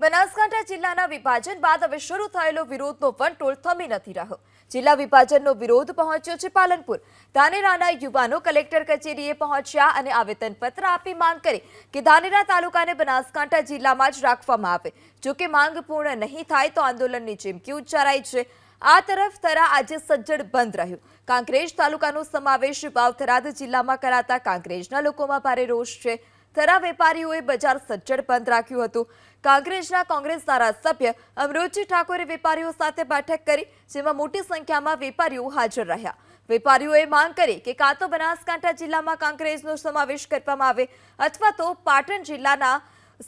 બનાસકાંઠા જિલ્લાના વિભાજન બાદ હવે શરૂ થયેલો વિરોધનો વંટોળ થમી નથી રહ્યો। જિલ્લા વિભાજનનો વિરોધ પહોંચ્યો છે પાલનપુર। ધાનેરાના યુવાનો કલેક્ટર કચેરીએ પહોંચ્યા અને આવેદનપત્ર આપી માંગ કરી કે ધાનેરા તાલુકાને બનાસકાંઠા જિલ્લામાં જ રાખવામાં આવે। જો કે માંગ પૂર્ણ નહીં થાય તો આંદોલનની ચીમકી ઉચ્ચારાઈ છે। આ તરફ થરા આજે સજ્જડ બંધ રહ્યું। કાંકરેજ તાલુકાનો સમાવેશ વાવ-થરાદ જિલ્લામાં કરાતા કાંકરેજના લોકોમાં ભારે રોષ છે। થરા વેપારીઓએ બજાર સજ્જડ બંધ રાખ્યું હતું। કાંકરેજના કોંગ્રેસ ધારાસભ્ય અમરોજી ઠાકોરે વેપારીઓ સાથે બેઠક કરી, જેમાં મોટી સંખ્યામાં વેપારીઓ હાજર રહ્યા। વેપારીઓએ માંગ કરી કે કાં તો બનાસકાંઠા જિલ્લામાં કાંકરેજનો સમાવેશ કરવામાં આવે અથવા તો પાટણ જિલ્લાના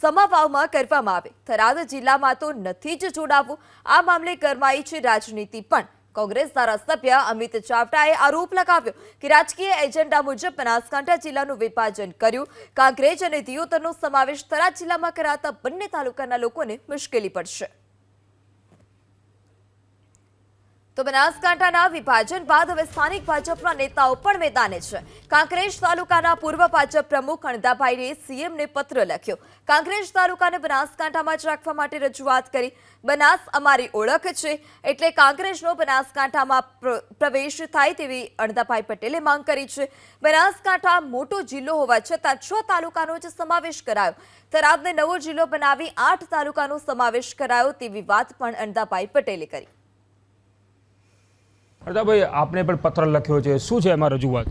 સમાવાવમાં કરવામાં આવે। થરાદ જિલ્લામાં તો નથી જ જોડાવવું। આ મામલે ગરમાઈ છે રાજનીતિ પણ। કોંગ્રેસ ધારાસભ્ય અમિત ચાવડાએ આરોપ લગાવ્યો કે રાજકીય એજન્ડા મુજબ બનાસકાંઠા જિલ્લાનું વિભાજન કર્યું। કાંકરેજ અને દિયોતરનો સમાવેશ થરાદ જિલ્લામાં કરાતા બંને તાલુકાના લોકોને મુશ્કેલી પડશે। તો બનાસકાંઠાના વિભાજન બાદ હવે સ્થાનિક ભાજપના નેતાઓ પણ મેદાને છે। કાંકરેજ તાલુકાના પૂર્વ ભાજપ પ્રમુખ અણદાભાઈએ સીએમને પત્ર લખ્યો। કાંકરેજ તાલુકાને બનાસકાંઠામાં જ રાખવા માટે રજૂઆત કરી। બનાસ અમારી ઓળખ છે, એટલે કાંકરેજનો બનાસકાંઠામાં પ્રવેશ થાય તેવી અણદાભાઈ પટેલે માંગ કરી છે। બનાસકાંઠા મોટો જિલ્લો હોવા છતાં 6 તાલુકાનો જ સમાવેશ કરાયો। થરાદને નવો જિલ્લો બનાવી 8 તાલુકાનો સમાવેશ કરાયો તેવી વાત પણ અણદાભાઈ પટેલે કરી। ભાઈ, આપને પણ પત્ર લખ્યો છે, શું છે એમાં રજૂઆત?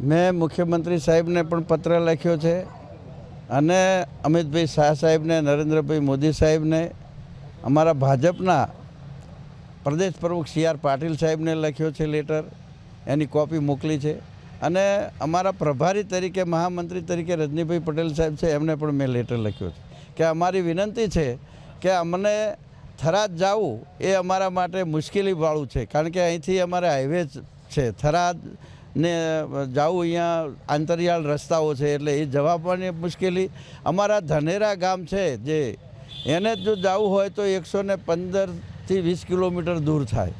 મેં મુખ્યમંત્રી સાહેબને પણ પત્ર લખ્યો છે અને અમિતભાઈ શાહ સાહેબને, નરેન્દ્રભાઈ મોદી સાહેબને, અમારા ભાજપના પ્રદેશ પ્રમુખ CR પાટીલ સાહેબને લખ્યો છે લેટર, એની કોપી મોકલી છે। અને અમારા પ્રભારી તરીકે, મહામંત્રી તરીકે રજનીભાઈ પટેલ સાહેબ છે, એમને પણ મેં લેટર લખ્યો છે કે અમારી વિનંતી છે કે અમને થરાદ જવું એ અમારા માટે મુશ્કેલીવાળું છે, કારણ કે અહીંથી અમારે હાઈવે છે। થરાદને જવું અહીંયા આંતરિયાળ રસ્તાઓ છે, એટલે એ જવાની મુશ્કેલી। અમારા ધાનેરા ગામ છે જે, એને જો જવું હોય તો 115 થી 20 કિલોમીટર દૂર થાય।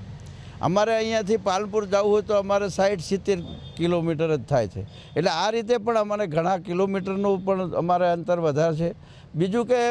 અમારે અહીંયાથી પાલનપુર જવું હોય તો અમારે 60-70 કિલોમીટર જ થાય છે। એટલે આ રીતે પણ અમારે ઘણા કિલોમીટરનું પણ અમારે અંતર વધારે છે। બીજું કે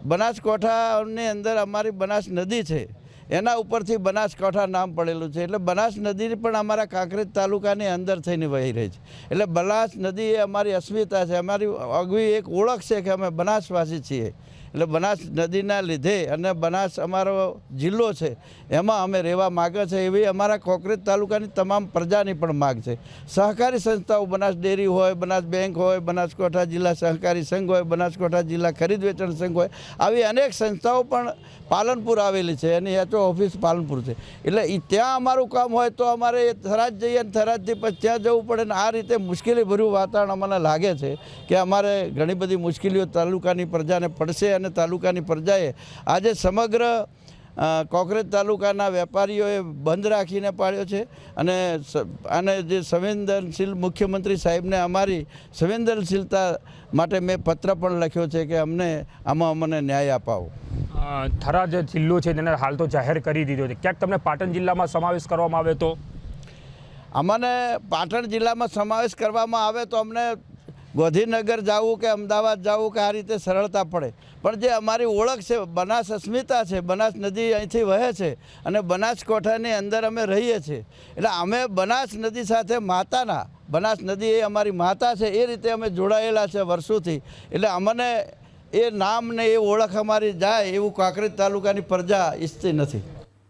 બનાસકાંઠાની અંદર અમારી બનાસ નદી છે, એના ઉપરથી બનાસકાંઠા નામ પડેલું છે, એટલે બનાસ નદી પણ અમારા કાંકરેજ તાલુકાની અંદર થઈને વહી રહી છે। એટલે બનાસ નદી એ અમારી અસ્મિતા છે, અમારી આગવી એક ઓળખ છે કે અમે બનાસવાસી છીએ। એટલે બનાસ નદીના લીધે અને બનાસ અમારો જિલ્લો છે, એમાં અમે રહેવા માગે છે, એવી અમારા કાંકરેજ તાલુકાની તમામ પ્રજાની પણ માગ છે। સહકારી સંસ્થાઓ, બનાસ ડેરી હોય, બનાસ બેંક હોય, બનાસકાંઠા જિલ્લા સહકારી સંઘ હોય, બનાસકાંઠા જિલ્લા ખરીદ વેચાણ સંઘ હોય, આવી અનેક સંસ્થાઓ પણ પાલનપુર આવેલી છે, એની HO ઓફિસ પાલનપુર છે। એટલે ત્યાં અમારું કામ હોય તો અમારે થરાદ જઈએ અને થરાદથી પછી ત્યાં જવું પડે ને આ રીતે મુશ્કેલીભર્યું વાતાવરણ અમને લાગે છે કે અમારે ઘણી બધી મુશ્કેલીઓ તાલુકાની પ્રજાને પડશે। અને તાલુકાની પ્રજાએ આજે સમગ્ર કાંકરેજ તાલુકાના વેપારીઓએ બંધ રાખીને પાડ્યો છે। અને જે સંવેદનશીલ મુખ્યમંત્રી સાહેબને અમારી સંવેદનશીલતા માટે મેં પત્ર પણ લખ્યો છે કે આમાં અમને ન્યાય અપાવો। થરાદ જિલ્લો છે તેને હાલ તો જાહેર કરી દીધો છે, ક્યાંક તમને પાટણ જિલ્લામાં સમાવેશ કરવામાં આવે તો? અમને પાટણ જિલ્લામાં સમાવેશ કરવામાં આવે તો અમને ગાંધીનગર જવું કે અમદાવાદ જવું કે આ રીતે સરળતા પડે, પણ જે અમારી ઓળખ છે, બનાસ અસ્મિતા છે, બનાસ નદી અહીંથી વહે છે અને બનાસકાંઠાની અંદર અમે રહીએ છીએ, એટલે અમે બનાસ નદી સાથે માતાના, બનાસ નદી એ અમારી માતા છે, એ રીતે અમે જોડાયેલા છે વર્ષોથી। એટલે અમને એ નામ ને એ ઓળખ અમારી જાય એવું કાંકરેજ તાલુકાની પ્રજા ઈચ્છતી નથી।